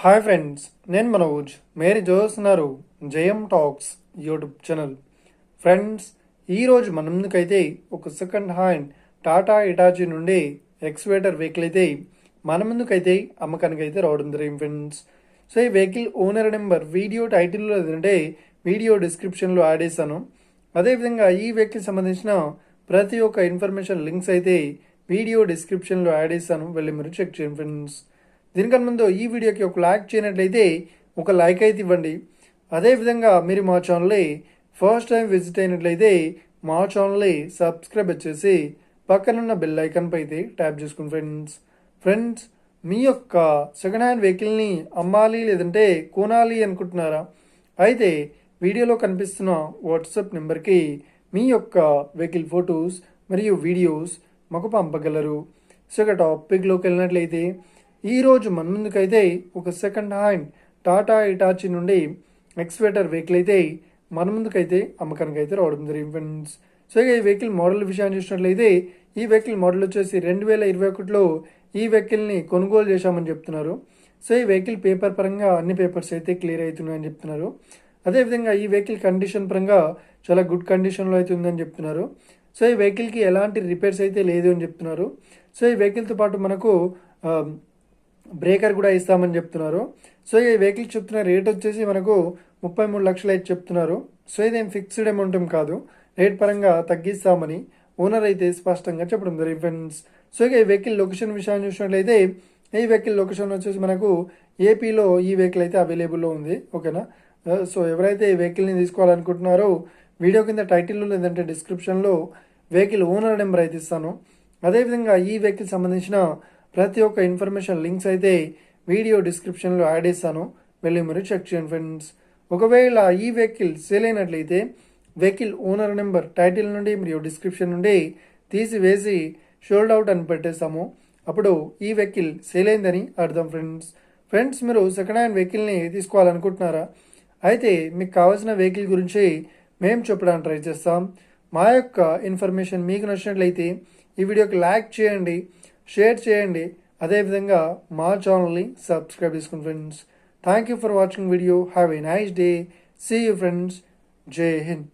Hi friends, నేను మనోజ్. మీరు చూస్తున్నారు జయం టాక్స్ యూట్యూబ్ ఛానల్. ఫ్రెండ్స్, ఈరోజు మన ముందుకైతే ఒక సెకండ్ హ్యాండ్ టాటా ఇటాచీ నుండి ఎక్స్వేటర్ వెహికల్ అయితే మన ముందుకైతే అమ్మకానికి అయితే రావడం జరిగింది ఫ్రెండ్స్. సో ఈ వెహికల్ ఓనర్ నెంబర్ వీడియో టైటిల్లో లేదంటే వీడియో డిస్క్రిప్షన్లో యాడ్ చేశాను. అదేవిధంగా ఈ వెహికల్ సంబంధించిన ప్రతి ఒక్క ఇన్ఫర్మేషన్ లింక్స్ అయితే వీడియో డిస్క్రిప్షన్లో యాడ్ చేశాను, వెళ్ళి మీరు చెక్ చేయండి ఫ్రెండ్స్. దీనికన్నా ముందు ఈ వీడియోకి ఒక లైక్ చేయనట్లయితే ఒక లైక్ అయితే ఇవ్వండి. అదేవిధంగా మీరు మా ఛానల్ని ఫస్ట్ టైం విజిట్ అయినట్లయితే మా ఛానల్ని సబ్స్క్రైబ్ చేసి పక్కనున్న బెల్ ఐకాన్ పై అయితే ట్యాప్ చేసుకోండి ఫ్రెండ్స్. మీ యొక్క సెకండ్ హ్యాండ్ వెహికల్ని అమ్మాలి లేదంటే కొనాలి అనుకుంటున్నారా? అయితే వీడియోలో కనిపిస్తున్న వాట్సాప్ నెంబర్కి మీ యొక్క వెహికల్ ఫొటోస్ మరియు వీడియోస్ మాకు పంపగలరు. సో ఇక టాపిక్లోకి వెళ్ళినట్లయితే ఈరోజు మన ముందుకైతే ఒక సెకండ్ హ్యాండ్ టాటా ఇటాచీ నుండి ఎక్స్వేటర్ వెహికల్ అయితే మన ముందుకైతే అమ్మకానికి అయితే రావడం జరిగింది ఫ్రెండ్స్. సో ఇక ఈ వెహికల్ మోడల్ విషయాన్ని చూసినట్లయితే ఈ వెహికల్ మోడల్ వచ్చేసి 2021లో ఈ వెహికల్ని కొనుగోలు చేశామని చెప్తున్నారు. సో ఈ వెహికల్ పేపర్ పరంగా అన్ని పేపర్స్ అయితే క్లియర్ అవుతున్నాయని చెప్తున్నారు. అదేవిధంగా ఈ వెహికల్ కండిషన్ పరంగా చాలా గుడ్ కండిషన్లో అయితే ఉందని చెప్తున్నారు. సో ఈ వెహికల్కి ఎలాంటి రిపేర్స్ అయితే లేదు అని చెప్తున్నారు. సో ఈ వెహికల్తో పాటు మనకు బ్రేకర్ కూడా ఇస్తామని చెప్తున్నారు. సో ఈ వెహికల్ చెప్తున్న రేట్ వచ్చేసి మనకు 33 లక్షలు అయితే చెప్తున్నారు. సో ఇదేం ఫిక్స్డ్ అమౌంట్ ఏం కాదు, రేట్ పరంగా తగ్గిస్తామని ఓనర్ అయితే స్పష్టంగా చెప్పడం జరిగింది ఫ్రెండ్స్. సో ఇక ఈ వెహికల్ లొకేషన్ విషయాన్ని చూసినట్లయితే ఈ వెహికల్ లొకేషన్ వచ్చేసి మనకు ఏపీలో ఈ వెహికల్ అయితే అవైలబుల్లో ఉంది. ఓకేనా? సో ఎవరైతే ఈ వెహికల్ని తీసుకోవాలనుకుంటున్నారో వీడియో కింద టైటిల్లో లేదంటే డిస్క్రిప్షన్లో వెహికల్ ఓనర్ నెంబర్ అయితే ఇస్తాను. అదేవిధంగా ఈ వెహికల్ సంబంధించిన ప్రతి ఒక్క ఇన్ఫర్మేషన్ లింక్స్ అయితే వీడియో డిస్క్రిప్షన్లో యాడ్ చేస్తాను, వెళ్ళి మీరు చెక్ చేయండి ఫ్రెండ్స్. ఒకవేళ ఈ వెహికల్ సేల్ అయినట్లయితే వెహికల్ ఓనర్ నెంబర్ టైటిల్ నుండి మరియు డిస్క్రిప్షన్ నుండి తీసివేసి షోల్డ్ అవుట్ అని పెట్టేస్తాము. అప్పుడు ఈ వెహికల్ సేల్ అయిందని అర్థం ఫ్రెండ్స్. మీరు సెకండ్ హ్యాండ్ వెహికల్ని తీసుకోవాలనుకుంటున్నారా? అయితే మీకు కావాల్సిన వెహికల్ గురించి మేము చెప్పడానికి ట్రై చేస్తాం. మా యొక్క ఇన్ఫర్మేషన్ మీకు నచ్చినట్లయితే ఈ వీడియోకి లైక్ చేయండి, షేర్ చేయండి. అదేవిధంగా మా ఛానల్ని సబ్స్క్రైబ్ చేసుకోండి friends. Thank you for watching video. Have a nice day. See you friends. Jai Hind.